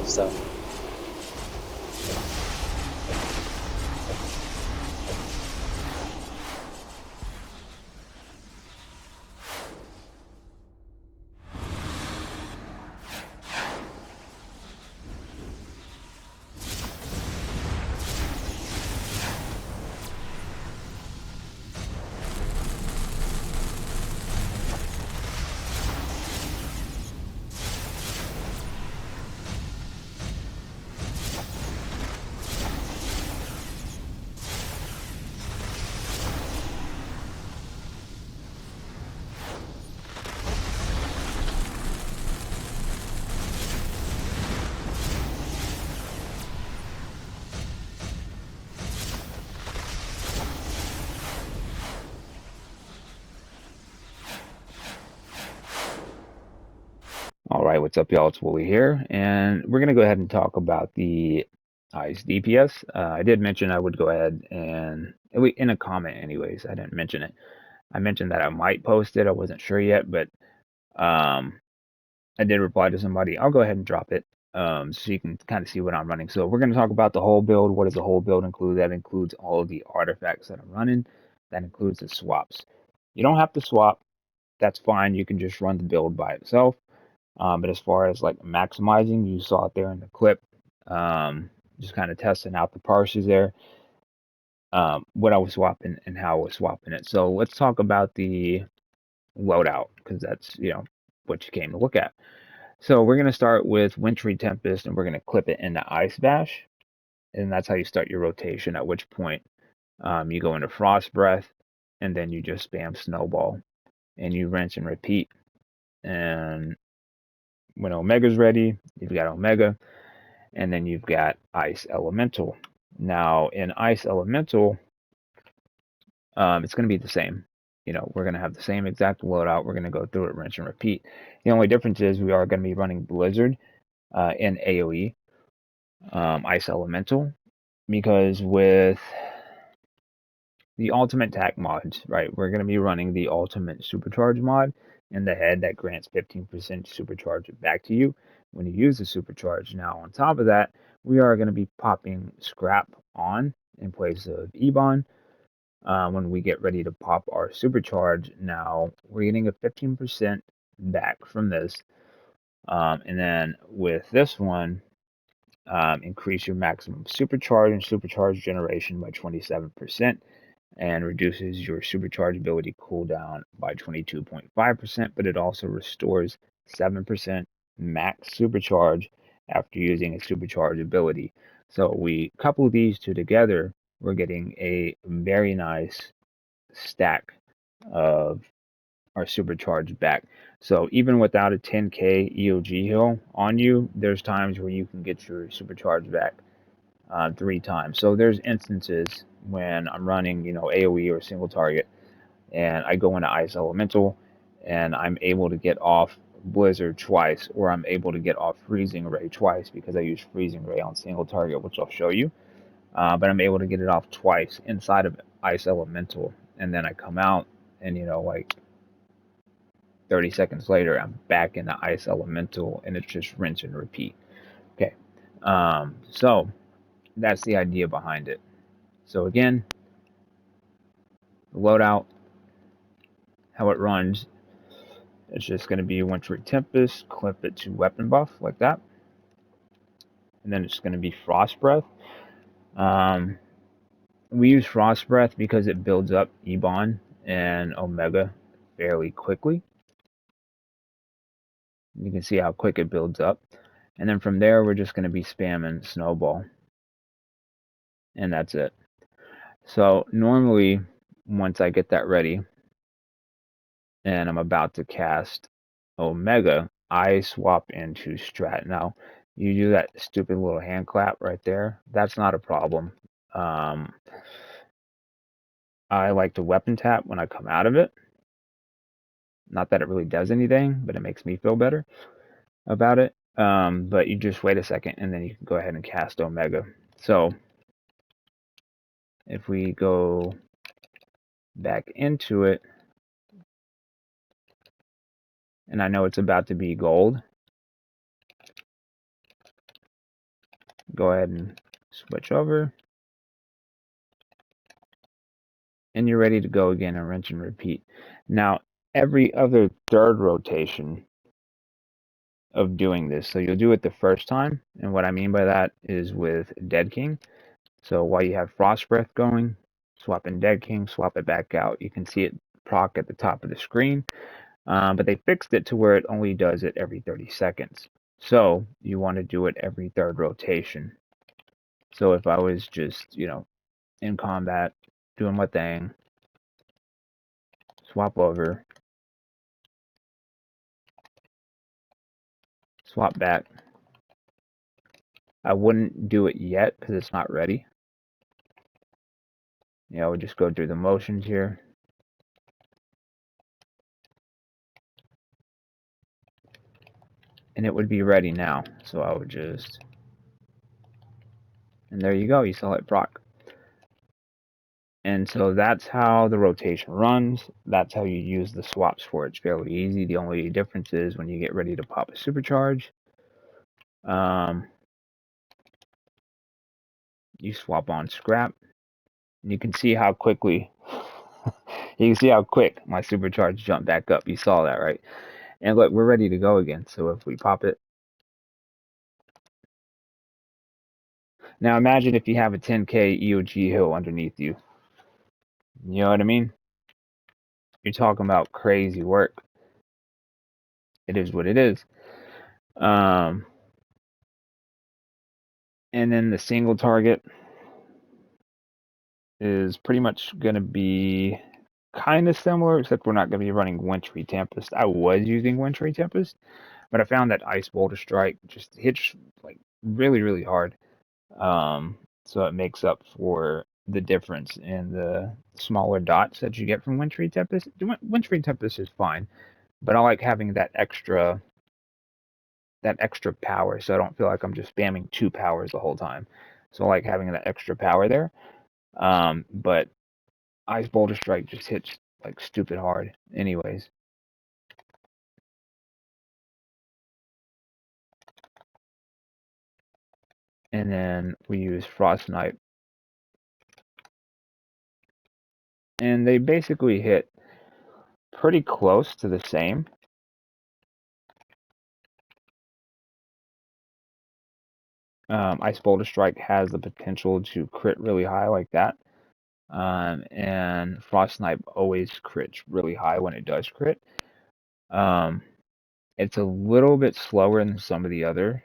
So. All right, what's up, y'all? It's Wooly here, and we're going to go ahead and talk about the Ice DPS. I did mention I would go ahead and, in a comment anyways, I didn't mention it. I mentioned that I might post it. I wasn't sure yet, but um, I did reply to somebody. I'll go ahead and drop it so you can kind of see what I'm running. So we're going to talk about the whole build. What does the whole build include? That includes all of the artifacts that I'm running. That includes the swaps. You don't have to swap. That's fine. You can just run the build by itself. But as far as like maximizing, you saw it there in the clip, just kind of testing out the parsers there, what I was swapping and how I was swapping it. So let's talk about the loadout because that's, what you came to look at. So we're going to start with Wintry Tempest and we're going to clip it into Ice Bash. And that's how you start your rotation, at which point you go into Frost Breath and then you just spam Snowball and you rinse and repeat. And when Omega's ready, you've got Omega, and then you've got Ice Elemental. Now, in Ice Elemental, it's going to be the same. We're going to have the same exact loadout. We're going to go through it, rinse and repeat. The only difference is we are going to be running Blizzard in AoE, Ice Elemental, because with the ultimate attack mods, right, we're going to be running the ultimate supercharge mod in the head that grants 15% supercharge back to you when you use the supercharge. Now, on top of that, we are going to be popping scrap on in place of Ebon when we get ready to pop our supercharge. Now, we're getting a 15% back from this. And then with this one, increase your maximum supercharge and supercharge generation by 27%. And reduces your supercharge ability cooldown by 22.5%, but it also restores 7% max supercharge after using a supercharge ability. So we couple these two together, we're getting a very nice stack of our supercharge back. So even without a 10k EOG heal on you, there's times where you can get your supercharge back 3 times. So there's instances when I'm running, AoE or single target, and I go into Ice Elemental, and I'm able to get off Blizzard twice, or I'm able to get off Freezing Ray twice because I use Freezing Ray on single target, which I'll show you. But I'm able to get it off twice inside of Ice Elemental, and then I come out, and like 30 seconds later, I'm back in the Ice Elemental, and it's just rinse and repeat. Okay, so that's the idea behind it. So again, the loadout, how it runs, it's just going to be Wintry Tempest, clip it to weapon buff like that. And then it's going to be Frost Breath. We use Frost Breath because it builds up Ebon and Omega fairly quickly. You can see how quick it builds up. And then from there, we're just going to be spamming Snowball. And that's it. So normally, once I get that ready, and I'm about to cast Omega, I swap into Strat. Now, you do that stupid little hand clap right there. That's not a problem. I like to weapon tap when I come out of it. Not that it really does anything, but it makes me feel better about it. But you just wait a second, and then you can go ahead and cast Omega. So, if we go back into it, and I know it's about to be gold, go ahead and switch over. And you're ready to go again and rinse and repeat. Now, every other third rotation of doing this, so you'll do it the first time, and what I mean by that is with Dead King. So while you have Frost Breath going, swap in Dead King, swap it back out. You can see it proc at the top of the screen, but they fixed it to where it only does it every 30 seconds. So you want to do it every third rotation. So if I was just, in combat, doing my thing, swap over, swap back. I wouldn't do it yet because it's not ready. I would just go through the motions here. And it would be ready now. So I would just, and there you go, you saw it proc. And so that's how the rotation runs. That's how you use the swaps for it. It's fairly easy. The only difference is when you get ready to pop a supercharge, you swap on scrap. And you can see how quickly, you can see how quick my supercharge jumped back up. You saw that, right? And look, we're ready to go again. So if we pop it, now imagine if you have a 10k EOG hill underneath you. You know what I mean? You're talking about crazy work. It is what it is. And then the single target is pretty much going to be kind of similar, except we're not going to be running Wintry Tempest. I was using Wintry Tempest, but I found that Ice Boulder Strike just hits like really, really hard. So it makes up for the difference in the smaller dots that you get from Wintry Tempest. Wintry Tempest is fine, but I like having that extra power, so I don't feel like I'm just spamming 2 powers the whole time. So I like having that extra power there. But Ice Boulder Strike just hits like stupid hard anyways. And then we use Frost Snipe. And they basically hit pretty close to the same. Ice Boulder Strike has the potential to crit really high like that. And Frost Snipe always crits really high when it does crit. It's a little bit slower than some of the other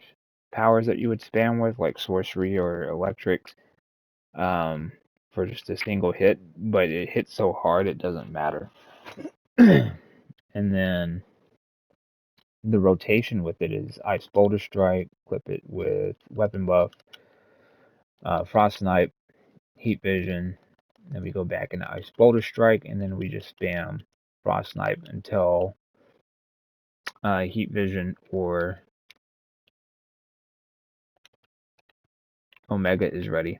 powers that you would spam with, like Sorcery or Electrics, for just a single hit, but it hits so hard it doesn't matter. And then the rotation with it is Ice Boulder Strike, clip it with Weapon Buff, Frost Snipe, Heat Vision, then we go back into Ice Boulder Strike, and then we just spam Frost Snipe until Heat Vision or Omega is ready.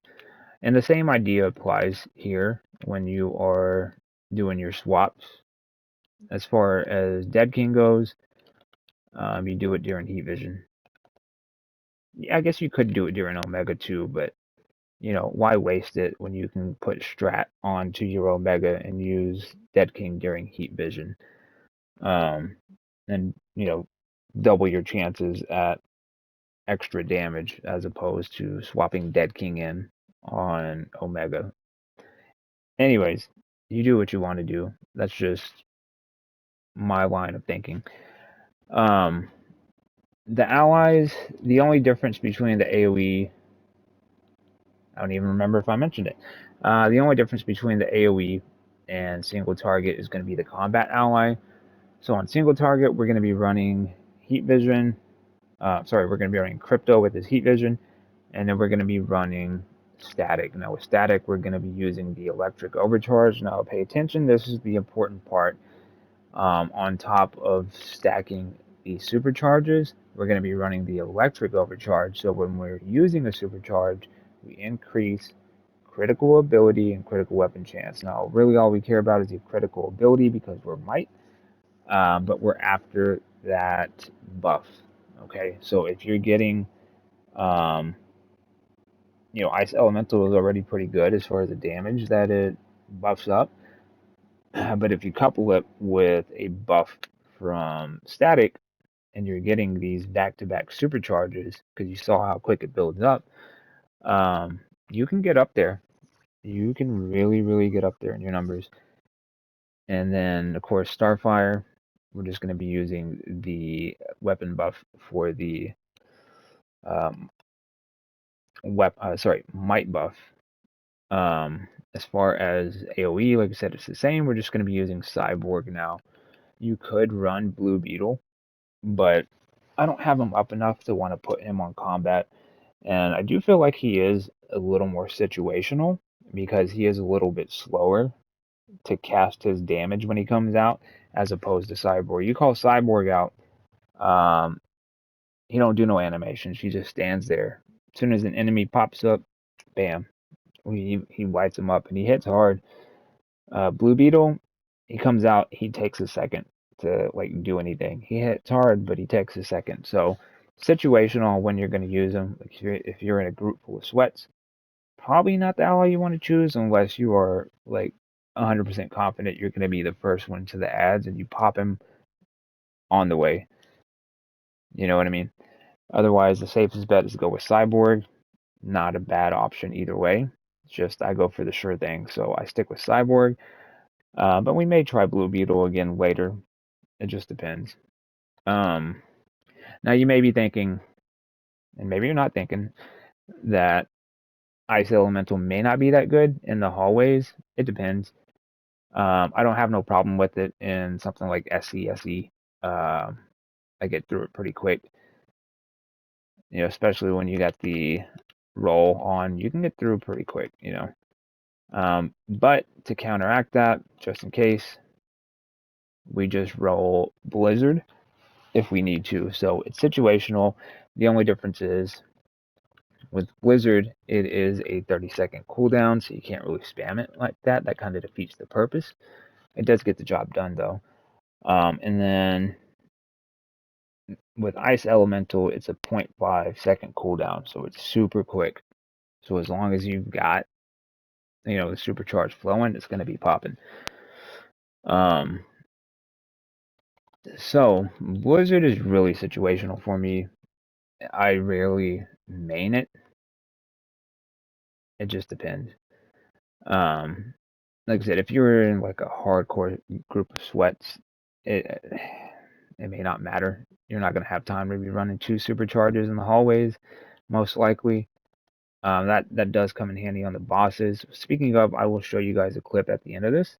And the same idea applies here when you are doing your swaps. As far as Dead King goes, you do it during Heat Vision. Yeah, I guess you could do it during Omega too, but why waste it when you can put Strat onto your Omega and use Dead King during Heat Vision, and double your chances at extra damage as opposed to swapping Dead King in on Omega. Anyways, you do what you want to do. That's just my line of thinking. The allies, the only difference between the AoE, I don't even remember if I mentioned it. The only difference between the AoE and single target is going to be the combat ally. So on single target, we're going to be running Heat Vision. We're going to be running Crypto with his Heat Vision, and then we're going to be running Static. Now with Static, we're going to be using the Electric Overcharge. Now pay attention, this is the important part. On top of stacking the supercharges, we're going to be running the Electric Overcharge. So when we're using a supercharge, we increase critical ability and critical weapon chance. Now, really all we care about is the critical ability because we're might, but we're after that buff. Okay, so if you're getting Ice Elemental is already pretty good as far as the damage that it buffs up. But if you couple it with a buff from Static, and you're getting these back-to-back supercharges, because you saw how quick it builds up, um, you can get up there. You can really, really get up there in your numbers. And then, of course, Starfire, we're just going to be using the weapon buff for the um, might buff. As far as AoE, like I said, it's the same. We're just going to be using Cyborg now. You could run Blue Beetle, but I don't have him up enough to want to put him on combat. And I do feel like he is a little more situational because he is a little bit slower to cast his damage when he comes out as opposed to Cyborg. You call Cyborg out, um, he don't do no animations. He just stands there. As soon as an enemy pops up, bam, he lights him up and he hits hard. Blue Beetle, he comes out, he takes a second to like do anything. He hits hard, but he takes a second. So situational when you're going to use him. Like if you're in a group full of sweats, probably not the ally you want to choose unless you are like 100% confident you're going to be the first one to the ads and you pop him on the way. You know what I mean? Otherwise, the safest bet is to go with Cyborg. Not a bad option either way. It's just I go for the sure thing, so I stick with Cyborg. But we may try Blue Beetle again later. It just depends. Um, Now you may be thinking, and maybe you're not thinking, that Ice Elemental may not be that good in the hallways. It depends. I don't have no problem with it in something like SCSE. I get through it pretty quick. Especially when you got the roll on, you can get through pretty quick. But to counteract that, just in case, we just roll Blizzard if we need to. So it's situational. The only difference is with Blizzard, it is a 30-second cooldown, so you can't really spam it like that. That kind of defeats the purpose. It does get the job done, though. And then with Ice Elemental, it's a 0.5-second cooldown, so it's super quick. So as long as you've got, the supercharge flowing, it's going to be popping. So Blizzard is really situational for me. I rarely main it. It just depends. Like I said, if you're in like a hardcore group of sweats, it may not matter. You're not going to have time to be running 2 supercharges in the hallways, most likely. That does come in handy on the bosses. Speaking of, I will show you guys a clip at the end of this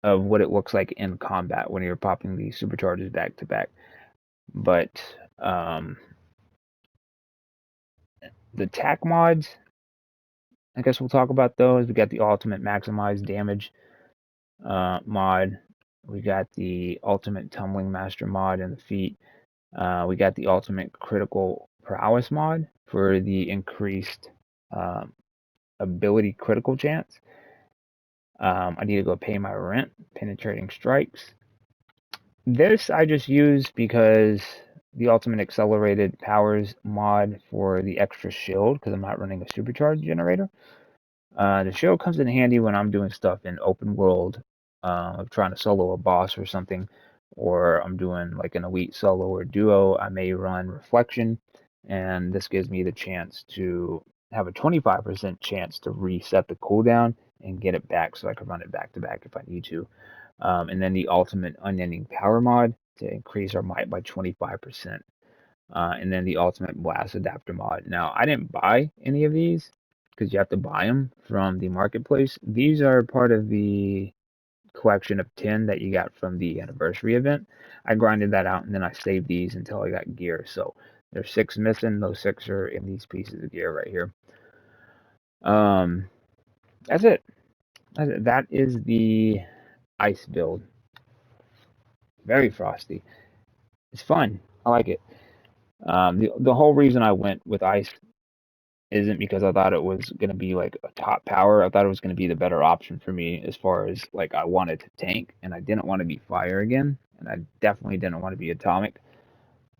of what it looks like in combat when you're popping these supercharges back to back. But the tack mods, I guess we'll talk about those. We got the ultimate maximized damage mod. We got the ultimate tumbling master mod in the feet. We got the ultimate critical prowess mod for the increased ability critical chance. I need to go pay my rent. Penetrating strikes. This I just used because the ultimate accelerated powers mod for the extra shield, because I'm not running a supercharge generator. The shield comes in handy when I'm doing stuff in open world, of trying to solo a boss or something, or I'm doing like an elite solo or duo. I may run reflection, and this gives me the chance to have a 25% chance to reset the cooldown and get it back, so I can run it back to back if I need to. And then the ultimate unending power mod to increase our might by 25%. And then the ultimate blast adapter mod. Now, I didn't buy any of these because you have to buy them from the marketplace. These are part of the collection of 10 that you got from the anniversary event. I grinded that out and then I saved these until I got gear. So there's 6 missing. Those 6 are in these pieces of gear right here. That's it. That is the ice build. Very frosty. It's fun. I like it. The whole reason I went with ice isn't because I thought it was going to be like a top power. I thought it was going to be the better option for me as far as like I wanted to tank and I didn't want to be fire again. And I definitely didn't want to be atomic.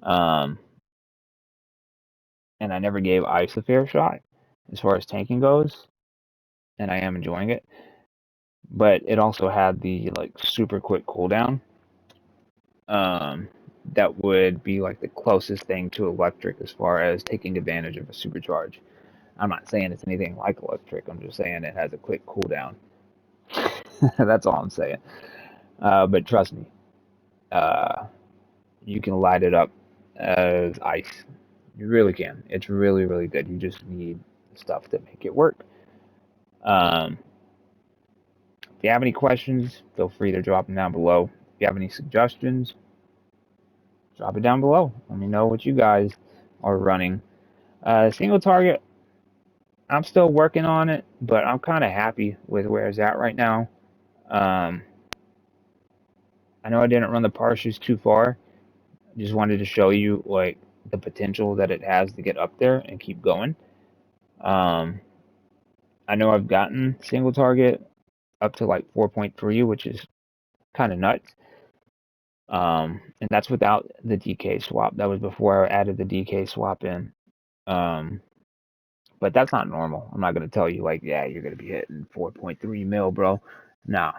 Um, and I never gave ice a fair shot as far as tanking goes, and I am enjoying it. But it also had the like super quick cooldown. Um, that would be like the closest thing to electric as far as taking advantage of a supercharge. I'm not saying it's anything like electric. I'm just saying it has a quick cooldown. That's all I'm saying. But trust me, uh, you can light it up as ice. You really can. It's really, really good. You just need stuff to make it work. Um, if you have any questions, feel free to drop them down below. If you have any suggestions, drop it down below. Let me know what you guys are running. Single target, I'm still working on it, but I'm kind of happy with where it's at right now. Um, I know I didn't run the parachutes too far. Just wanted to show you like the potential that it has to get up there and keep going. Um, I know I've gotten single target up to like 4.3, which is kind of nuts. And that's without the DK swap. That was before I added the DK swap in. Um, but that's not normal. I'm not gonna tell you like, yeah, you're gonna be hitting 4.3 mil, bro. Nah,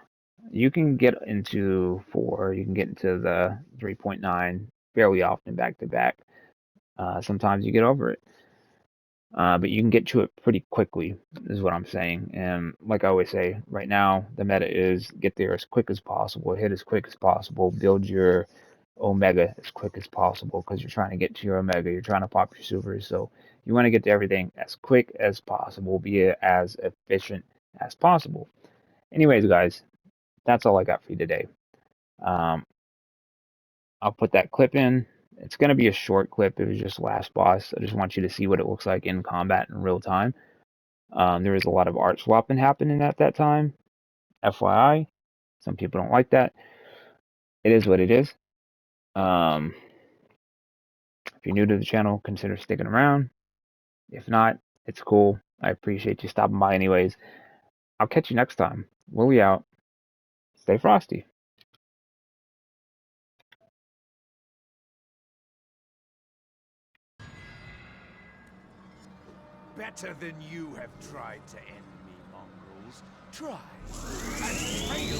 you can get into 4. You can get into the 3.9 fairly often back to back. Sometimes you get over it. But you can get to it pretty quickly, is what I'm saying. And like I always say, right now, the meta is get there as quick as possible, hit as quick as possible, build your Omega as quick as possible because you're trying to get to your Omega, you're trying to pop your supers. So you want to get to everything as quick as possible, be as efficient as possible. Anyways, guys, that's all I got for you today. Um, I'll put that clip in. It's going to be a short clip. It was just last boss. I just want you to see what it looks like in combat in real time. There was a lot of art swapping happening at that time. FYI, some people don't like that. It is what it is. Um, if you're new to the channel, consider sticking around. If not, it's cool. I appreciate you stopping by anyways. I'll catch you next time. Willie out. Stay frosty. Better than you have tried to end me, mongrels. Try and fail.